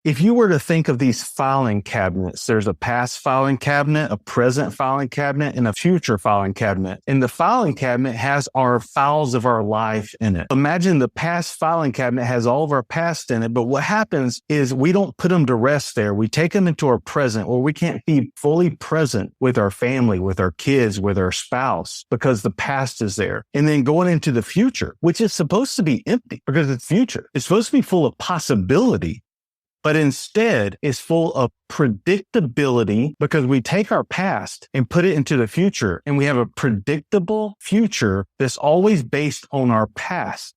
If you were to think of these filing cabinets, there's a past filing cabinet, a present filing cabinet, and a future filing cabinet. And the filing cabinet has our files of our life in it. Imagine the past filing cabinet has all of our past in it, but what happens is we don't put them to rest there. We take them into our present where we can't be fully present with our family, with our kids, with our spouse, because the past is there. And then going into the future, which is supposed to be empty because it's future. It's supposed to be full of possibility. But instead is full of predictability because we take our past and put it into the future, and we have a predictable future that's always based on our past.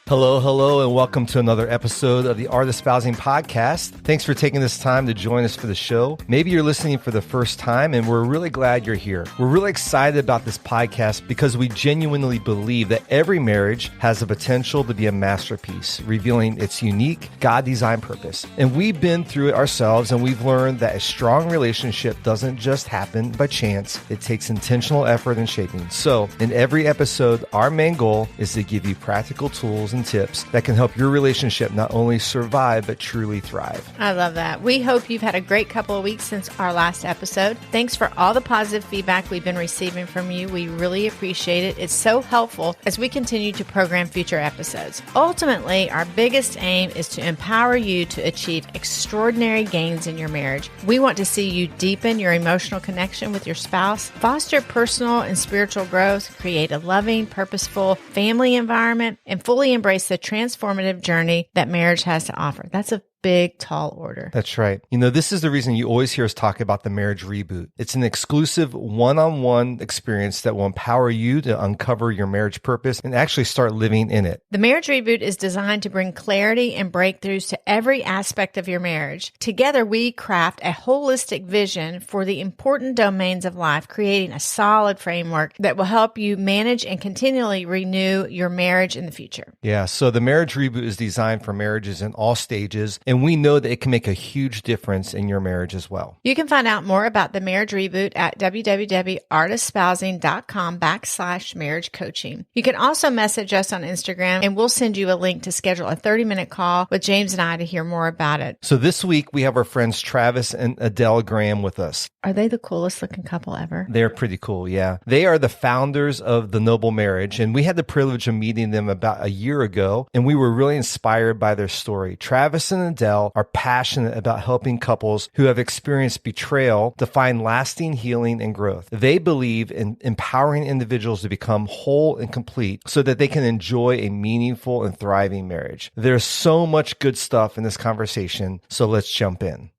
Hello, and welcome to another episode of the Art of Espousing podcast. Thanks for taking this time to join us for the show. Maybe you're listening for the first time, and we're really glad you're here. We're really excited about this podcast because we genuinely believe that every marriage has the potential to be a masterpiece, revealing its unique God-designed purpose. And we've been through it ourselves, and we've learned that a strong relationship doesn't just happen by chance. It takes intentional effort and shaping. So, in every episode, our main goal is to give you practical tools and tips that can help your relationship not only survive, but truly thrive. I love that. We hope you've had a great couple of weeks since our last episode. Thanks for all the positive feedback we've been receiving from you. We really appreciate it. It's so helpful as we continue to program future episodes. Ultimately, our biggest aim is to empower you to achieve extraordinary gains in your marriage. We want to see you deepen your emotional connection with your spouse, foster personal and spiritual growth, create a loving, purposeful family environment, and fully embrace the transformative journey that marriage has to offer. That's a big, tall order. That's right. You know, this is the reason you always hear us talk about the marriage reboot. It's an exclusive one-on-one experience that will empower you to uncover your marriage purpose and actually start living in it. The marriage reboot is designed to bring clarity and breakthroughs to every aspect of your marriage. Together, we craft a holistic vision for the important domains of life, creating a solid framework that will help you manage and continually renew your marriage in the future. Yeah, so the marriage reboot is designed for marriages in all stages, and we know that it can make a huge difference in your marriage as well. You can find out more about the marriage reboot at www.artespousing.com/marriage coaching. You can also message us on Instagram, and we'll send you a link to schedule a 30-minute call with James and I to hear more about it. So this week, we have our friends Travis and Adelle Graham with us. Are they the coolest looking couple ever? They're pretty cool, yeah. They are the founders of The Noble Marriage, and we had the privilege of meeting them about a year ago, and we were really inspired by their story. Travis and Adelle are passionate about helping couples who have experienced betrayal to find lasting healing and growth. They believe in empowering individuals to become whole and complete so that they can enjoy a meaningful and thriving marriage. There's so much good stuff in this conversation, so let's jump in.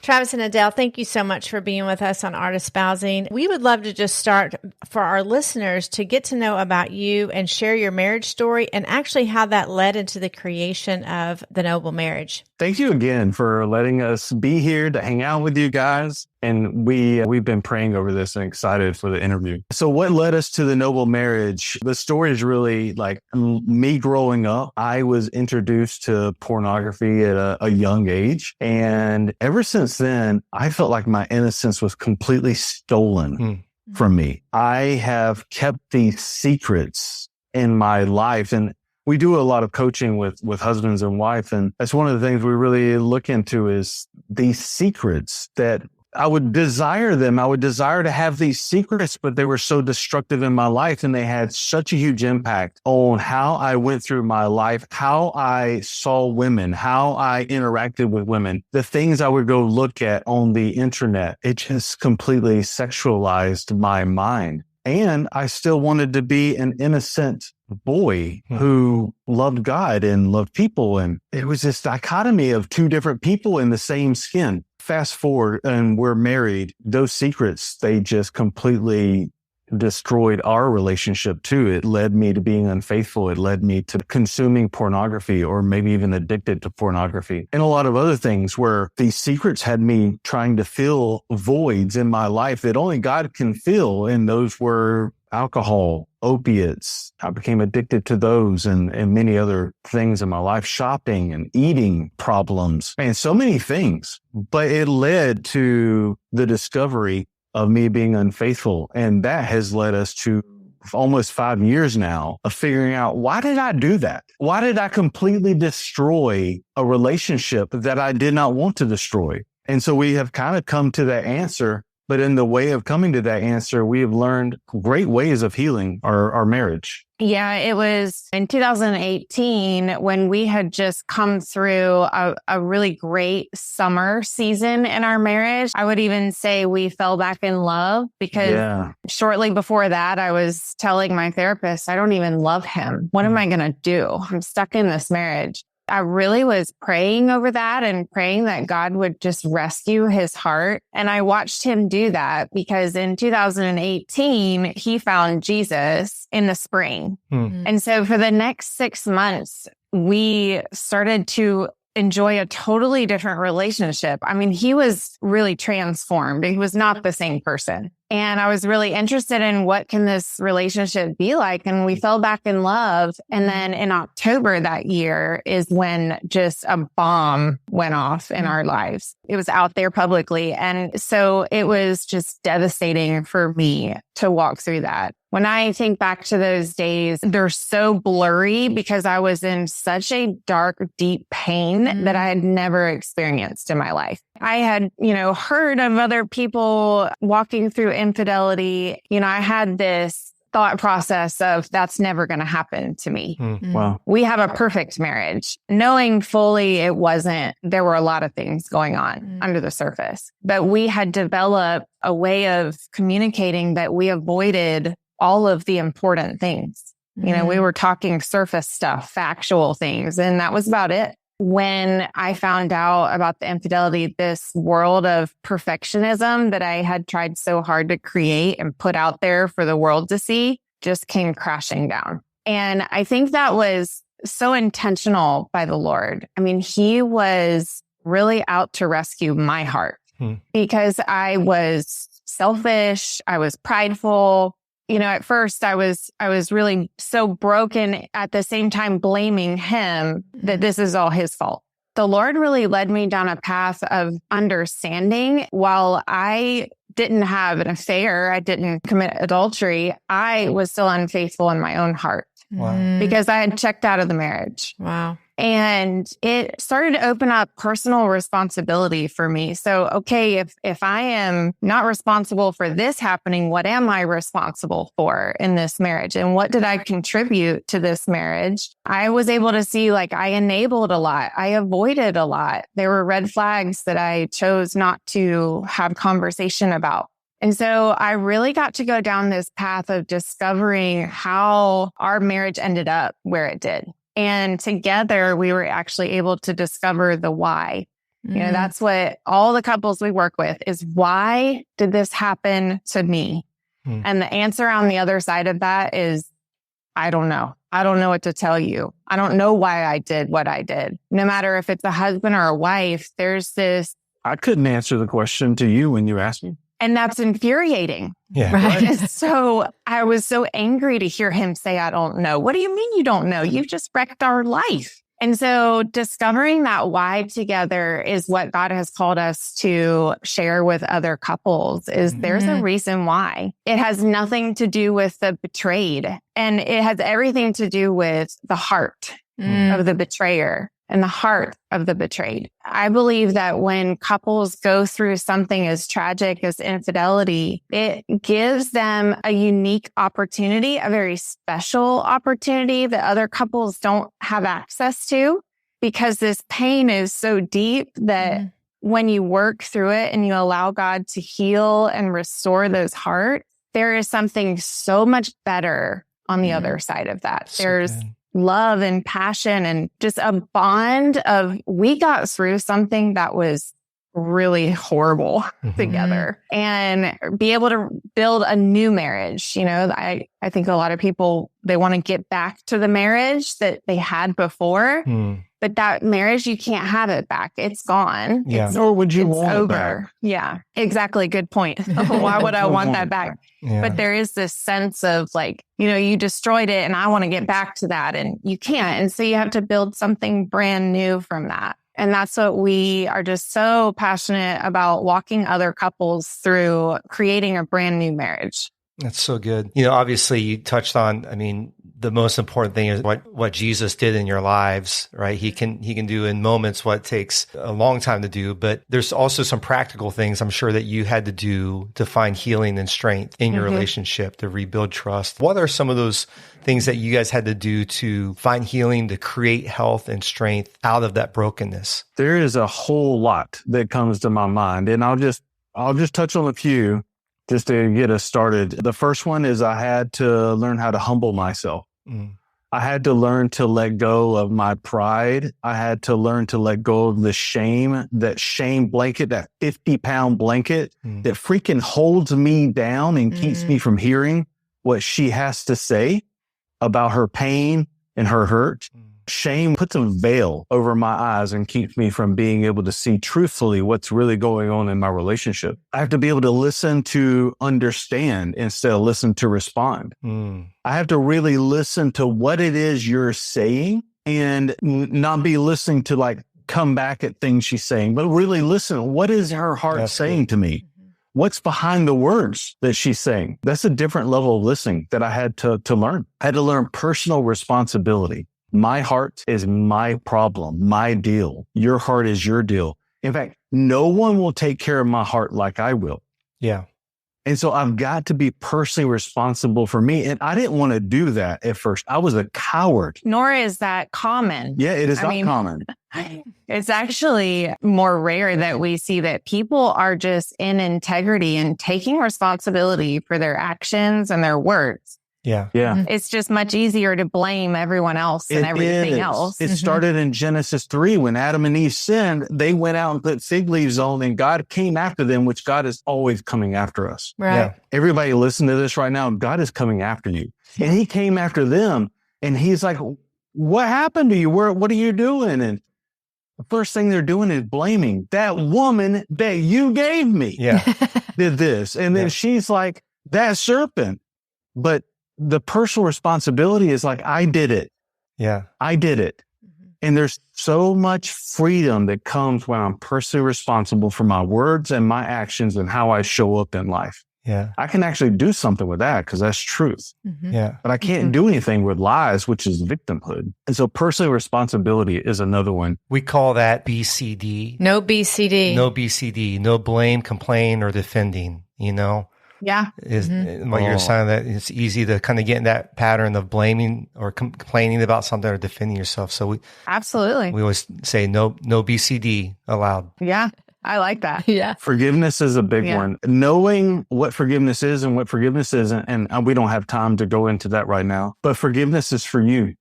Travis and Adelle, thank you so much for being with us on Art Espousing. We would love to just start for our listeners to get to know about you and share your marriage story and actually how that led into the creation of The Noble Marriage. Thank you again for letting us be here to hang out with you guys. And we've been praying over this and excited for the interview. So what led us to The Noble Marriage? The story is really like me growing up. I was introduced to pornography at a young age. And ever since then, I felt like my innocence was completely stolen from me. I have kept these secrets in my life. And we do a lot of coaching with husbands and wife. And that's one of the things we really look into is these secrets that I would desire them. I would desire to have these secrets, but they were so destructive in my life, and they had such a huge impact on how I went through my life, how I saw women, how I interacted with women, the things I would go look at on the internet. It just completely sexualized my mind. And I still wanted to be an innocent boy who loved God and loved people. And it was this dichotomy of two different people in the same skin. Fast forward and we're married. Those secrets, they just completely destroyed our relationship too. It led me to being unfaithful. It led me to consuming pornography or maybe even addicted to pornography and a lot of other things where these secrets had me trying to fill voids in my life that only God can fill. And those were alcohol, opiates. I became addicted to those and many other things in my life, shopping and eating problems and so many things. But it led to the discovery of me being unfaithful. And that has led us to almost 5 years now of figuring out, why did I do that? Why did I completely destroy a relationship that I did not want to destroy? And so we have kind of come to that answer. But in the way of coming to that answer, we have learned great ways of healing our marriage. Yeah, it was in 2018 when we had just come through a really great summer season in our marriage. I would even say we fell back in love because shortly before that, I was telling my therapist, I don't even love him. What am I going to do? I'm stuck in this marriage. I really was praying over that and praying that God would just rescue his heart. And I watched him do that because in 2018, he found Jesus in the spring. And so for the next 6 months, we started to enjoy a totally different relationship. I mean, he was really transformed. He was not the same person. And I was really interested in what can this relationship be like? And we fell back in love. And then in October that year is when just a bomb went off in our lives. It was out there publicly. And so it was just devastating for me to walk through that. When I think back to those days, they're so blurry because I was in such a dark, deep pain that I had never experienced in my life. I had, heard of other people walking through infidelity. I had this thought process of that's never going to happen to me. Wow. We have a perfect marriage. Knowing fully it wasn't, there were a lot of things going on under the surface, but we had developed a way of communicating that we avoided all of the important things. We were talking surface stuff, factual things, and that was about it. When I found out about the infidelity, this world of perfectionism that I had tried so hard to create and put out there for the world to see just came crashing down. And I think that was so intentional by the Lord. I mean, he was really out to rescue my heart because I was selfish. I was prideful. At first I was really so broken, at the same time blaming him that this is all his fault. The Lord really led me down a path of understanding. While I didn't have an affair, I didn't commit adultery, I was still unfaithful in my own heart. Wow. Because I had checked out of the marriage. Wow. And it started to open up personal responsibility for me. So, okay, if I am not responsible for this happening, what am I responsible for in this marriage? And what did I contribute to this marriage? I was able to see I enabled a lot. I avoided a lot. There were red flags that I chose not to have conversation about. And so I really got to go down this path of discovering how our marriage ended up where it did. And together we were actually able to discover the why. That's what all the couples we work with is, why did this happen to me? And the answer on the other side of that is, I don't know. I don't know what to tell you. I don't know why I did what I did. No matter if it's a husband or a wife, there's this. I couldn't answer the question to you when you asked me. And that's infuriating. Yeah. Right. So I was so angry to hear him say, I don't know. What do you mean you don't know? You've just wrecked our life. And so discovering that why together is what God has called us to share with other couples. Is there's a reason why. It has nothing to do with the betrayed, and it has everything to do with the heart of the betrayer and the heart of the betrayed. I believe that when couples go through something as tragic as infidelity, it gives them a unique opportunity, a very special opportunity that other couples don't have access to, because this pain is so deep that when you work through it and you allow God to heal and restore those hearts, there is something so much better on the other side of that. There's love and passion and just a bond of, we got through something that was really horrible together, and be able to build a new marriage. I think a lot of people, they want to get back to the marriage that they had before, but that marriage, you can't have it back. It's gone. Yeah. Nor would you want over. it back. Yeah, exactly. Good point. Why would I want that back? Yeah. But there is this sense of you destroyed it and I want to get back to that, and you can't. And so you have to build something brand new from that. And that's what we are just so passionate about, walking other couples through creating a brand new marriage. That's so good. Obviously you touched on, the most important thing is what Jesus did in your lives, right? He can do in moments what takes a long time to do, but there's also some practical things I'm sure that you had to do to find healing and strength in your relationship, to rebuild trust. What are some of those things that you guys had to do to find healing, to create health and strength out of that brokenness? There is a whole lot that comes to my mind, and I'll just touch on a few just to get us started. The first one is I had to learn how to humble myself. I had to learn to let go of my pride. I had to learn to let go of the shame, that shame blanket, that 50-pound blanket that freaking holds me down and keeps me from hearing what she has to say about her pain and her hurt. Shame puts a veil over my eyes and keeps me from being able to see truthfully what's really going on in my relationship. I have to be able to listen to understand instead of listen to respond. I have to really listen to what it is you're saying and not be listening to come back at things she's saying, but really listen. What is her heart saying to me? What's behind the words that she's saying? That's a different level of listening that I had to learn. I had to learn personal responsibility. My heart is my problem, my deal. Your heart is your deal. In fact, no one will take care of my heart like I will. Yeah. And so I've got to be personally responsible for me. And I didn't want to do that at first. I was a coward. Nor is that common. Yeah, it is not common. It's actually more rare that we see that people are just in integrity and taking responsibility for their actions and their words. Yeah. It's just much easier to blame everyone else and everything else. It started in Genesis 3 when Adam and Eve sinned. They went out and put fig leaves on, and God came after them, which God is always coming after us. Right. Yeah. Everybody listen to this right now. God is coming after you. And he came after them, and he's like, what happened to you? What are you doing? And the first thing they're doing is blaming that woman that you gave me. Yeah. Did this. And then she's like, that serpent. But the personal responsibility is I did it. Yeah. I did it. And there's so much freedom that comes when I'm personally responsible for my words and my actions and how I show up in life. Yeah. I can actually do something with that because that's truth. Yeah. But I can't do anything with lies, which is victimhood. And so personal responsibility is another one. We call that BCD. No BCD. No BCD. No blame, complain, or defending, Yeah. Is what you're saying, that it's easy to kind of get in that pattern of blaming or complaining about something or defending yourself. So Absolutely. we always say no BCD allowed. Yeah. I like that. Yeah. Forgiveness is a big one. Knowing what forgiveness is and what forgiveness isn't, and we don't have time to go into that right now, but forgiveness is for you.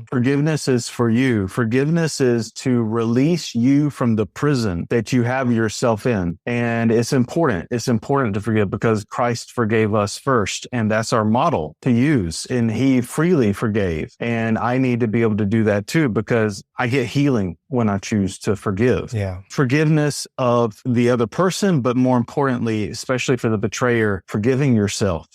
Forgiveness is for you. Forgiveness is to release you from the prison that you have yourself in. And it's important. It's important to forgive because Christ forgave us first. And that's our model to use. And he freely forgave. And I need to be able to do that too, because I get healing when I choose to forgive. Yeah. Forgiveness of the other person, but more importantly, especially for the betrayer, forgiving yourself.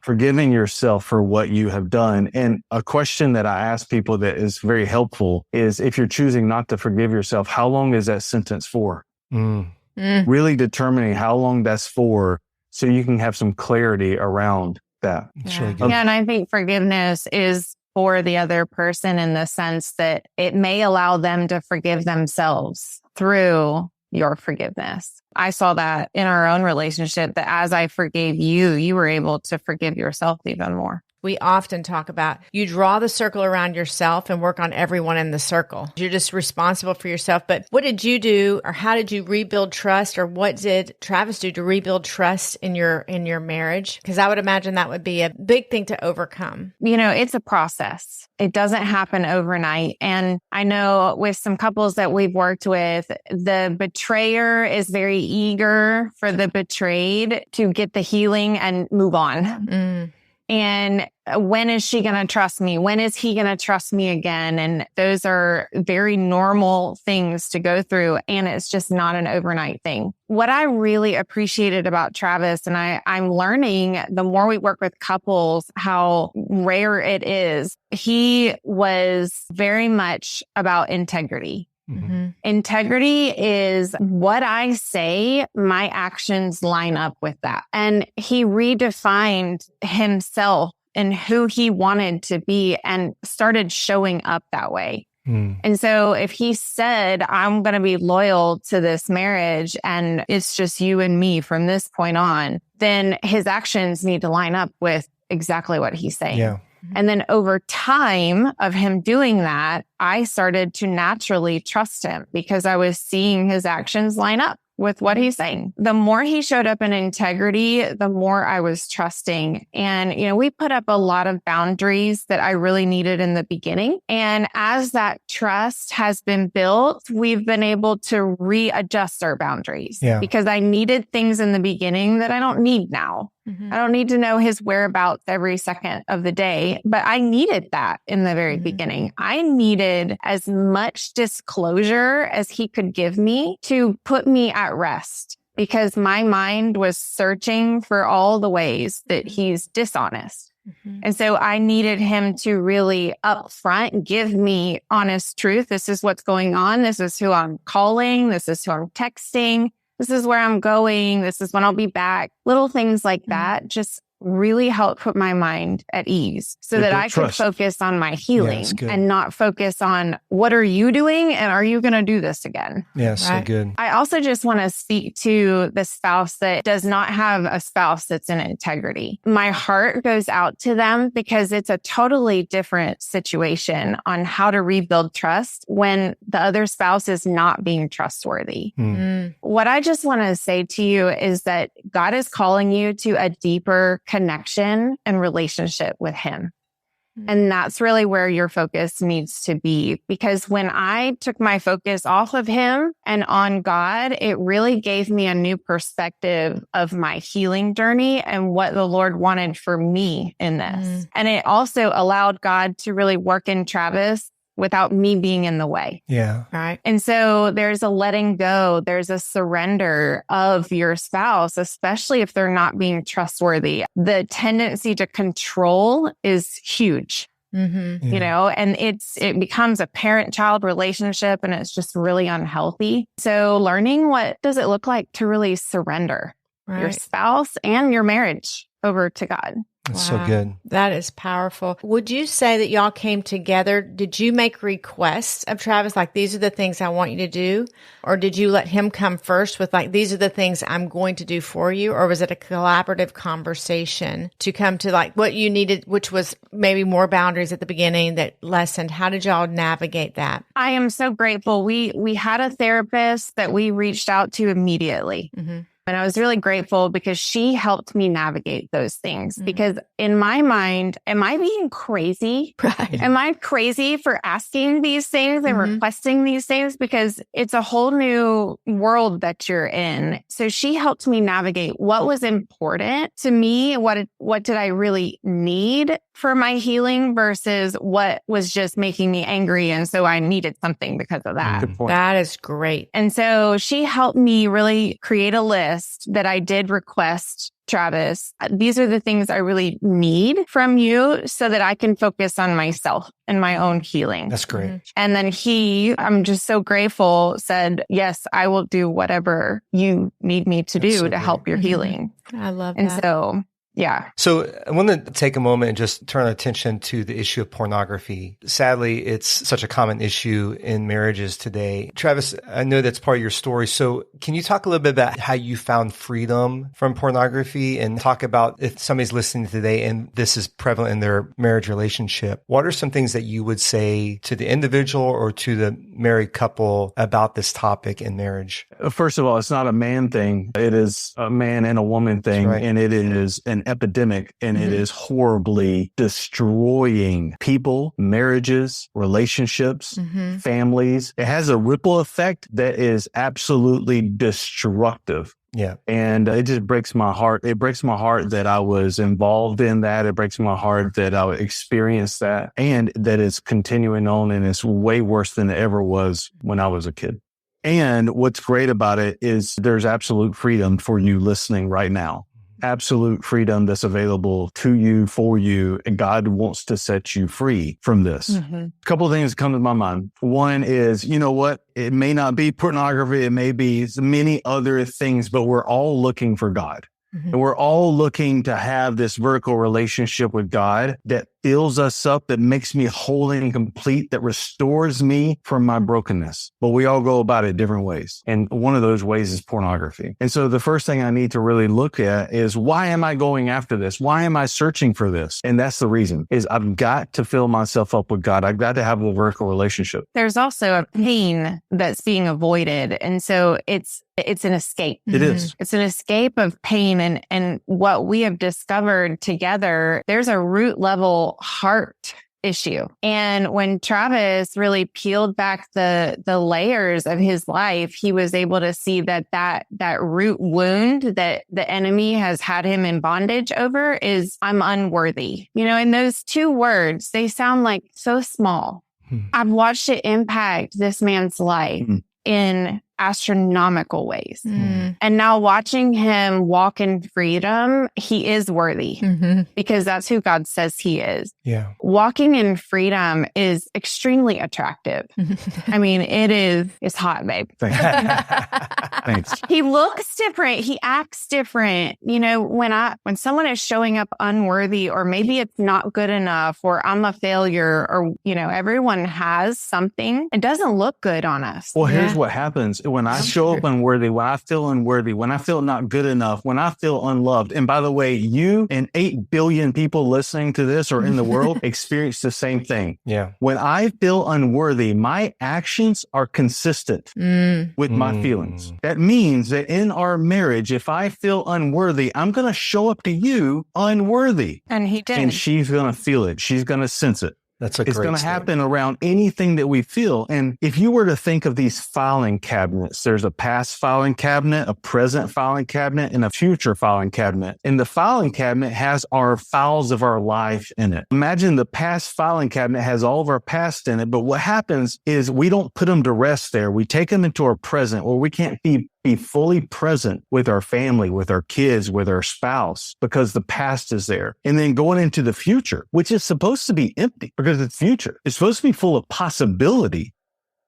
Forgiving yourself for what you have done. And a question that I ask people that is very helpful is, if you're choosing not to forgive yourself, how long is that sentence for? Really determining how long that's for so you can have some clarity around that. Really good. Yeah, and I think forgiveness is for the other person in the sense that it may allow them to forgive themselves through your forgiveness. I saw that in our own relationship, that as I forgave you, you were able to forgive yourself even more. We often talk about you draw the circle around yourself and work on everyone in the circle. You're just responsible for yourself. But what did you do, or how did you rebuild trust, or what did Travis do to rebuild trust in your marriage? Because I would imagine that would be a big thing to overcome. It's a process. It doesn't happen overnight. And I know with some couples that we've worked with, the betrayer is very eager for the betrayed to get the healing and move on. And when is she going to trust me? When is he going to trust me again? And those are very normal things to go through. And it's just not an overnight thing. What I really appreciated about Travis, and I'm learning the more we work with couples, how rare it is. He was very much about integrity. Mm-hmm. Integrity is what I say, my actions line up with that. And he redefined himself and who he wanted to be and started showing up that way. And so if he said, I'm going to be loyal to this marriage and it's just you and me from this point on, then his actions need to line up with exactly what he's saying. Yeah. And then over time of him doing that, I started to naturally trust him because I was seeing his actions line up with what he's saying. The more he showed up in integrity, the more I was trusting. And, we put up a lot of boundaries that I really needed in the beginning. And as that trust has been built, we've been able to readjust our boundaries because I needed things in the beginning that I don't need now. I don't need to know his whereabouts every second of the day, but I needed that in the very beginning. I needed as much disclosure as he could give me to put me at rest because my mind was searching for all the ways that he's dishonest. And so I needed him to really upfront give me honest truth. This is what's going on. This is who I'm calling. This is who I'm texting. This is where I'm going. This is when I'll be back. Little things like that just really helped put my mind at ease so that I could focus on my healing and not focus on what are you doing and are you going to do this again? Yeah, so good. I also just want to speak to the spouse that does not have a spouse that's in integrity. My heart goes out to them because it's a totally different situation on how to rebuild trust when the other spouse is not being trustworthy. What I just want to say to you is that God is calling you to a deeper connection and relationship with him. And that's really where your focus needs to be. Because when I took my focus off of him and on God, it really gave me a new perspective of my healing journey and what the Lord wanted for me in this. And it also allowed God to really work in Travis without me being in the way. Yeah. Right. And so there's a letting go. There's a surrender of your spouse, especially if they're not being trustworthy. The tendency to control is huge, and it becomes a parent-child relationship and it's just really unhealthy. So learning what does it look like to really surrender your spouse and your marriage over to God. That's so good. That is powerful. Would you say that y'all came together? Did you make requests of Travis? Like, these are the things I want you to do? Or did you let him come first with like, these are the things I'm going to do for you? Or was it a collaborative conversation to come to like what you needed, which was maybe more boundaries at the beginning that lessened? How did y'all navigate that? I am so grateful. We had a therapist that we reached out to immediately. And I was really grateful because she helped me navigate those things. Because in my mind, am I being crazy? Right. Am I crazy for asking these things and requesting these things? Because it's a whole new world that you're in. So she helped me navigate what was important to me. What did I really need for my healing versus what was just making me angry. And so I needed something because of that. Good point. That is great. And so she helped me really create a list that I did request Travis. These are the things I really need from you so that I can focus on myself and my own healing. That's great. And then I'm just so grateful, said, yes, I will do whatever you need me to do to help your healing. I love and that. So yeah. So I want to take a moment and just turn our attention to the issue of pornography. Sadly, it's such a common issue in marriages today. Travis, I know that's part of your story. So can you talk a little bit about how you found freedom from pornography and talk about if somebody's listening today and this is prevalent in their marriage relationship, what are some things that you would say to the individual or to the married couple about this topic in marriage? First of all, it's not a man thing. It is a man and a woman thing. Right. And it is an epidemic, and it is horribly destroying people, marriages, relationships, families. It has a ripple effect that is absolutely destructive. Yeah. And it just breaks my heart. It breaks my heart that I was involved in that. It breaks my heart that I experienced that and that it's continuing on, and it's way worse than it ever was when I was a kid. And what's great about it is there's absolute freedom for you listening right now. absolute freedom that's available to you, for you, and God wants to set you free from this. A couple of things come to my mind. One is, you know what? It may not be pornography. It may be many other things, but we're all looking for God. And we're all looking to have this vertical relationship with God that fills us up, that makes me whole and complete, that restores me from my brokenness. But we all go about it different ways. And one of those ways is pornography. And so the first thing I need to really look at is, why am I going after this? Why am I searching for this? And that's the reason, is I've got to fill myself up with God. I've got to have a vertical relationship. There's also a pain that's being avoided. And so it's an escape. It is. It's an escape of pain. And what we have discovered together, there's a root level heart issue. And when Travis really peeled back the layers of his life, he was able to see that root wound that the enemy has had him in bondage over is, I'm unworthy. You know, and those two words, they sound like so small. I've watched it impact this man's life in astronomical ways. And now watching him walk in freedom, he is worthy because that's who God says he is. Yeah. Walking in freedom is extremely attractive. I mean, it's hot, babe. Thanks. He looks different. He acts different. You know, when someone is showing up unworthy, or maybe it's not good enough, or I'm a failure, or, you know, everyone has something, it doesn't look good on us. Well, here's what happens. When I show up unworthy, when I feel unworthy, when I feel not good enough, when I feel unloved. And by the way, you and 8 billion people listening to this or in the world experience the same thing. Yeah. When I feel unworthy, my actions are consistent with my feelings. That means that in our marriage, if I feel unworthy, I'm going to show up to you unworthy. And he did. And she's going to feel it. She's going to sense it. That's a It's great going to statement. happen around anything that we feel. And if you were to think of these filing cabinets, there's a past filing cabinet, a present filing cabinet, and a future filing cabinet. And the filing cabinet has our files of our life in it. Imagine the past filing cabinet has all of our past in it. But what happens is we don't put them to rest there. We take them into our present, where we can't be fully present with our family, with our kids, with our spouse, because the past is there. And then going into the future, which is supposed to be empty because it's future. It's supposed to be full of possibility,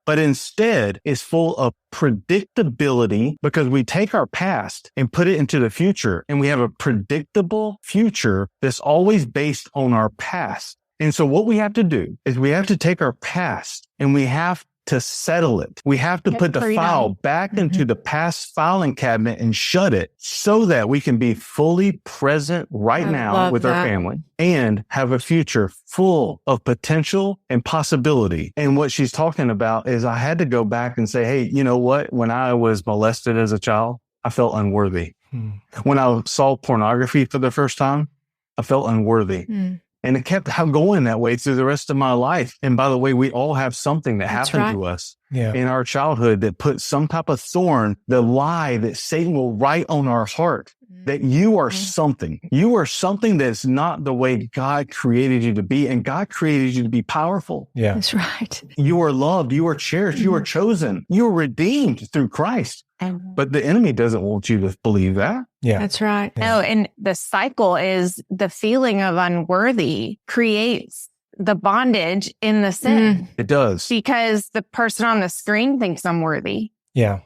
but instead is full of predictability, because we take our past and put it into the future, and we have a predictable future that's always based on our past. And so what we have to do is we have to take our past and we have to settle it. We have to put the file back into the past filing cabinet and shut it, so that we can be fully present right now with our family and have a future full of potential and possibility. And what she's talking about is, I had to go back and say, hey, you know what? When I was molested as a child, I felt unworthy. When I saw pornography for the first time, I felt unworthy. And it kept going that way through the rest of my life. And by the way, we all have something that happened to us in our childhood that put some type of thorn, the lie that Satan will write on our heart, that you are something. You are something that's not the way God created you to be. And God created you to be powerful. Yeah. That's right. You are loved. You are cherished. You are chosen. You are redeemed through Christ. But the enemy doesn't want you to believe that. Yeah. That's right. No, and the cycle is the feeling of unworthy creates the bondage in the sin. It does. Because the person on the screen thinks I'm worthy. Yeah.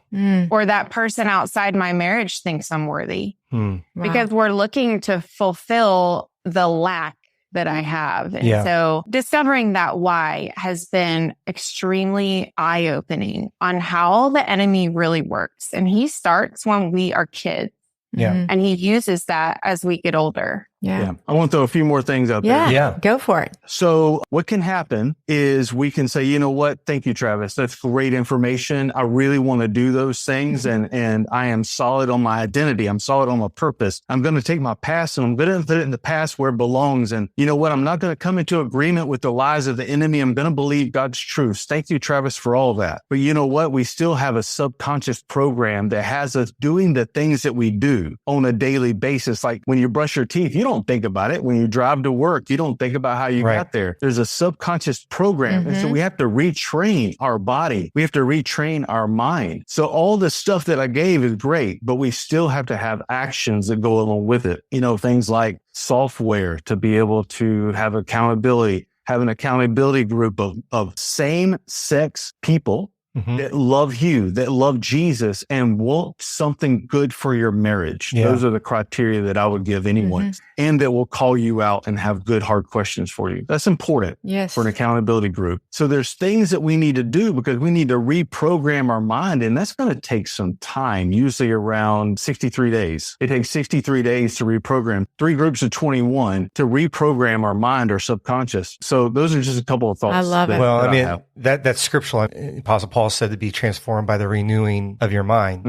Or that person outside my marriage thinks I'm worthy. Wow. Because we're looking to fulfill the lack that I have. And so discovering that why has been extremely eye-opening on how the enemy really works. And he starts when we are kids. Yeah. And he uses that as we get older. Yeah. I want to throw a few more things out there. Yeah. Go for it. So what can happen is we can say, you know what? Thank you, Travis. That's great information. I really want to do those things. And I am solid on my identity. I'm solid on my purpose. I'm going to take my past and I'm going to put it in the past where it belongs. And you know what? I'm not going to come into agreement with the lies of the enemy. I'm going to believe God's truth. Thank you, Travis, for all of that. But you know what? We still have a subconscious program that has us doing the things that we do on a daily basis. Like when you brush your teeth, you don't don't think about it. When you drive to work, you don't think about how you got there. There's a subconscious program. And so we have to retrain our body. We have to retrain our mind. So all the stuff that I gave is great, but we still have to have actions that go along with it. Things like software to be able to have accountability, have an accountability group of same-sex people that love you, that love Jesus, and want something good for your marriage. Yeah. Those are the criteria that I would give anyone, and that will call you out and have good, hard questions for you. That's important for an accountability group. So there's things that we need to do because we need to reprogram our mind, and that's going to take some time, usually around 63 days. It takes 63 days to reprogram. 3 groups of 21 to reprogram our mind, our subconscious. So those are just a couple of thoughts. I love it. Well, that's scriptural. Apostle Paul said to be transformed by the renewing of your mind.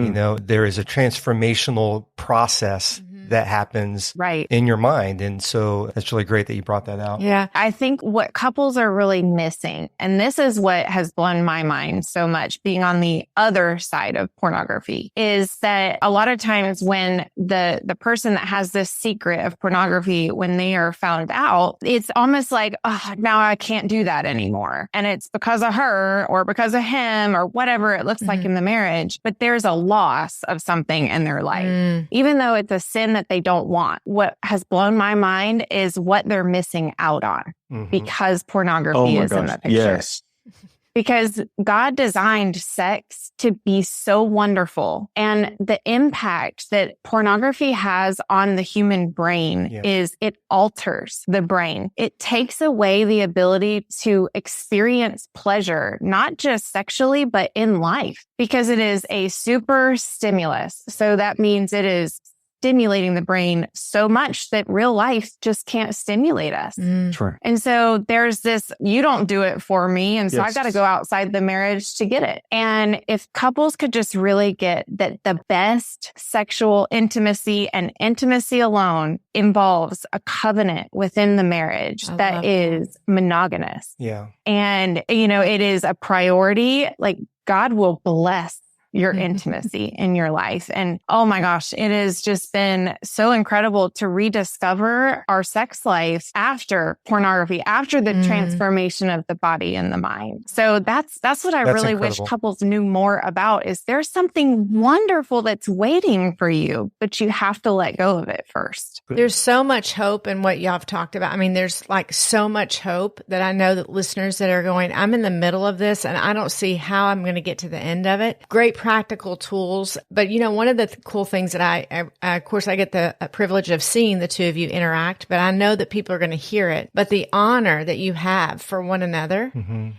There is a transformational process that happens in your mind. And so that's really great that you brought that out. Yeah. I think what couples are really missing, and this is what has blown my mind so much being on the other side of pornography, is that a lot of times when the person that has this secret of pornography, when they are found out, it's almost like, oh, now I can't do that anymore. And it's because of her or because of him or whatever it looks like in the marriage. But there's a loss of something in their life, even though it's a sin that they don't want. What has blown my mind is what they're missing out on because pornography is in the picture. Yes. Because God designed sex to be so wonderful. And the impact that pornography has on the human brain is it alters the brain. It takes away the ability to experience pleasure, not just sexually, but in life, because it is a super stimulus. So that means it is stimulating the brain so much that real life just can't stimulate us. Sure. And so there's this, you don't do it for me. And so I got to go outside the marriage to get it. And if couples could just really get that the best sexual intimacy and intimacy alone involves a covenant within the marriage that is monogamous. Yeah. And, it is a priority. Like God will bless your intimacy in your life. And oh my gosh, it has just been so incredible to rediscover our sex life after pornography, after the transformation of the body and the mind. So that's what I really incredible. wish couples knew more about, is there's something wonderful that's waiting for you, but you have to let go of it first. There's so much hope in what y'all have talked about. I mean, there's like so much hope that I know that listeners that are going, I'm in the middle of this and I don't see how I'm going to get to the end of it. Great practical tools. But, one of the cool things that I of course, I get the privilege of seeing the two of you interact, but I know that people are going to hear it. But the honor that you have for one another,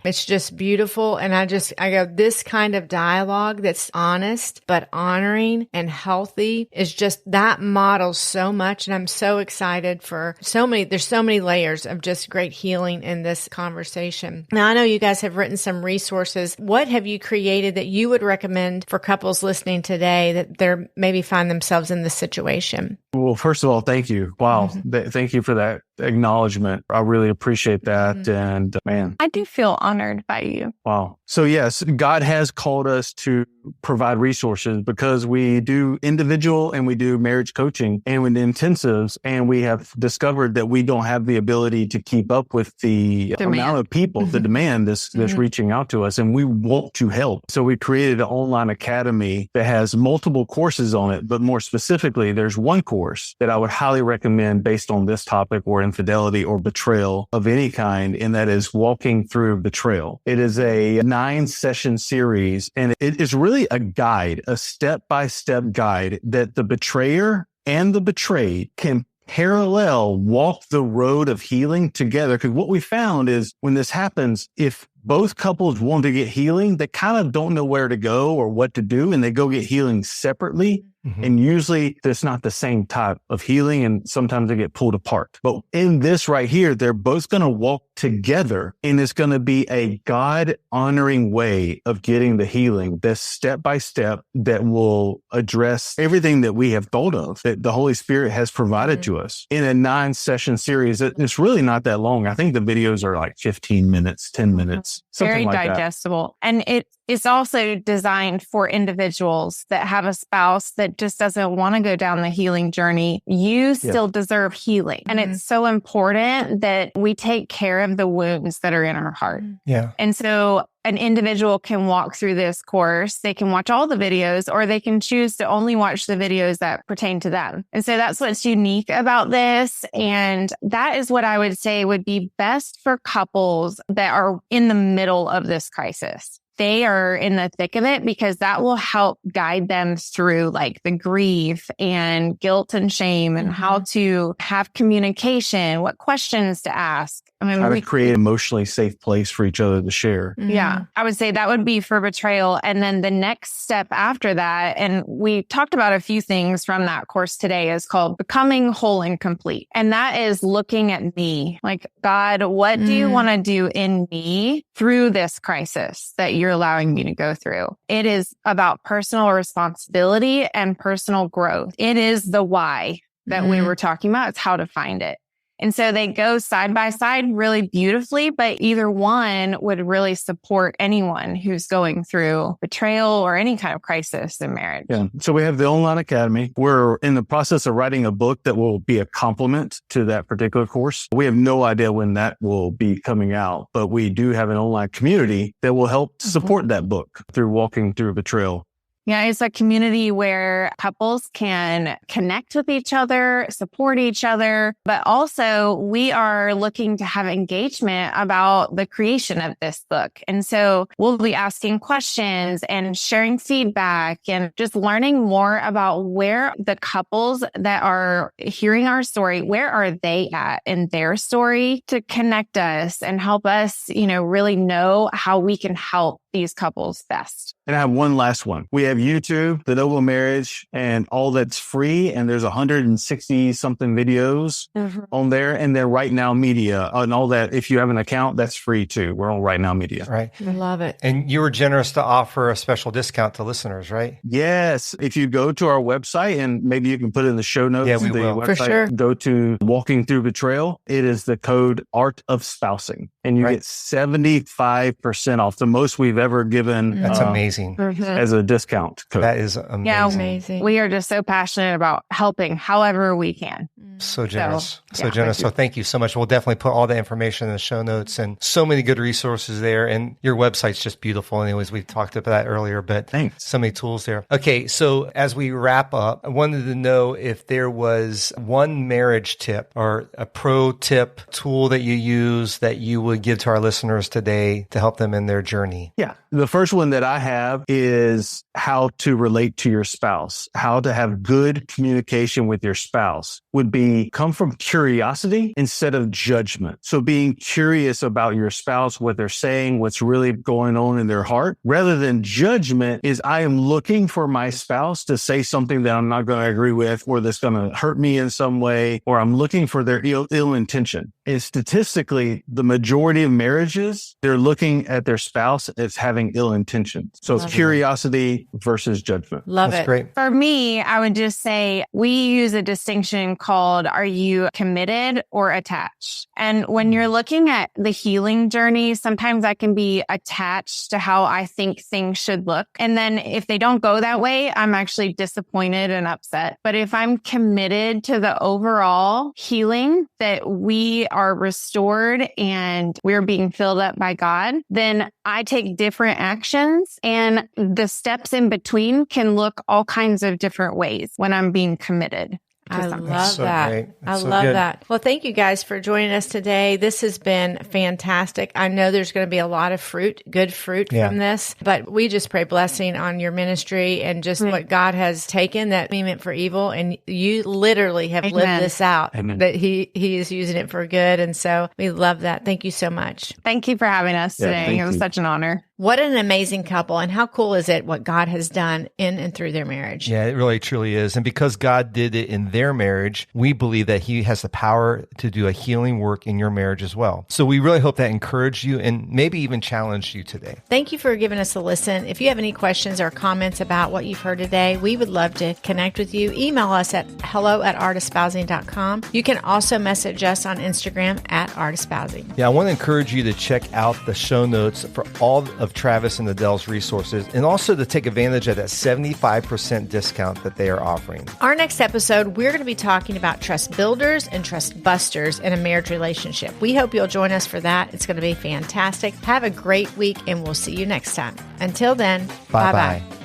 it's just beautiful. And I go, this kind of dialogue that's honest, but honoring and healthy is just, that models so much. And I'm so excited for there's so many layers of just great healing in this conversation. Now, I know you guys have written some resources. What have you created that you would recommend for couples listening today that they're maybe find themselves in this situation? Well, first of all, thank you. Wow. Thank you for that acknowledgement. I really appreciate that. And man, I do feel honored by you. Wow. So yes, God has called us to provide resources because we do individual and we do marriage coaching and with intensives. And we have discovered that we don't have the ability to keep up with the amount of people, the demand that's reaching out to us. And we want to help. So we created an online academy that has multiple courses on it, but more specifically, there's one course that I would highly recommend based on this topic or infidelity or betrayal of any kind, and that is Walking Through Betrayal. It is a 9-session series, and it is really a guide, a step-by-step guide that the betrayer and the betrayed can parallel walk the road of healing together. Because what we found is when this happens, if both couples want to get healing, they kind of don't know where to go or what to do, and they go get healing separately. And usually there's not the same type of healing, and sometimes they get pulled apart. But in this right here, they're both going to walk together, and it's going to be a God honoring way of getting the healing, this step by step that will address everything that we have thought of, that the Holy Spirit has provided to us in a 9-session series. It's really not that long. I think the videos are like 15 minutes, 10 minutes, something very like digestible. And it's also designed for individuals that have a spouse that just doesn't want to go down the healing journey. You still deserve healing. And it's so important that we take care of the wounds that are in our heart. Yeah. And so an individual can walk through this course. They can watch all the videos, or they can choose to only watch the videos that pertain to them. And so that's what's unique about this. And that is what I would say would be best for couples that are in the middle of this crisis. They are in the thick of it, because that will help guide them through like the grief and guilt and shame and how to have communication, what questions to ask. I mean, how to create an emotionally safe place for each other to share. Yeah, I would say that would be for betrayal. And then the next step after that, and we talked about a few things from that course today, is called becoming whole and complete. And that is looking at me like, God, what do you want to do in me through this crisis that you're allowing me to go through? It is about personal responsibility and personal growth. It is the why that we were talking about. It's how to find it. And so they go side by side really beautifully, but either one would really support anyone who's going through betrayal or any kind of crisis in marriage. Yeah. So we have the Online Academy. We're in the process of writing a book that will be a complement to that particular course. We have no idea when that will be coming out, but we do have an online community that will help support that book through walking through betrayal. Yeah, it's a community where couples can connect with each other, support each other, but also we are looking to have engagement about the creation of this book. And so we'll be asking questions and sharing feedback and just learning more about where the couples that are hearing our story, where are they at in their story, to connect us and help us, really know how we can help these couples best. And I have one last one. We have YouTube, The Noble Marriage, and all that's free. And there's 160 something videos on there. And they're Right Now Media and all that. If you have an account, that's free too. We're on Right Now Media. Right. I love it. And you were generous to offer a special discount to listeners, right? Yes. If you go to our website, and maybe you can put it in the show notes. Yeah, we will. Website, for sure. Go to Walking Through Betrayal. It is the code Art of Spousing. And you get 75% off, the most we've ever given. That's amazing. As a discount code. That is amazing. Yeah, Amazing. We are just so passionate about helping however we can. So generous. So, Generous. So thank you so much. We'll definitely put all the information in the show notes, and so many good resources there. And your website's just beautiful. Anyways, we talked about that earlier, but thanks. So many tools there. Okay. So as we wrap up, I wanted to know if there was one marriage tip or a pro tip tool that you use that you would give to our listeners today to help them in their journey. Yeah. The first one that I have is how to relate to your spouse, how to have good communication with your spouse would be come from curiosity instead of judgment. So being curious about your spouse, what they're saying, what's really going on in their heart, rather than judgment is I am looking for my spouse to say something that I'm not going to agree with, or that's going to hurt me in some way, or I'm looking for their ill intention. And statistically, the majority of marriages, they're looking at their spouse as having ill intentions. So it's curiosity versus judgment. That's great. For me, I would just say we use a distinction called, are you committed or attached? And when you're looking at the healing journey, sometimes I can be attached to how I think things should look. And then if they don't go that way, I'm actually disappointed and upset. But if I'm committed to the overall healing, that we are restored and we're being filled up by God, then I take different actions, and the steps in between can look all kinds of different ways when I'm being committed. I love so that. great. I That's so love good. that. Well, thank you guys for joining us today. This has been fantastic. I know there's going to be a lot of good fruit from this, but we just pray blessing on your ministry and just what God has taken that we meant for evil. And you literally have lived this out, that he is using it for good. And so we love that. Thank you so much. Thank you for having us today. It was such an honor. What an amazing couple, and how cool is it what God has done in and through their marriage? Yeah, it really truly is. And because God did it in their marriage, we believe that He has the power to do a healing work in your marriage as well. So we really hope that encouraged you and maybe even challenged you today. Thank you for giving us a listen. If you have any questions or comments about what you've heard today, we would love to connect with you. Email us at hello@artespousing.com. You can also message us on Instagram @artespousing. Yeah, I want to encourage you to check out the show notes for all of Travis and Adelle's resources, and also to take advantage of that 75% discount that they are offering. Our next episode, we're going to be talking about trust builders and trust busters in a marriage relationship. We hope you'll join us for that. It's going to be fantastic. Have a great week, and we'll see you next time. Until then, bye-bye.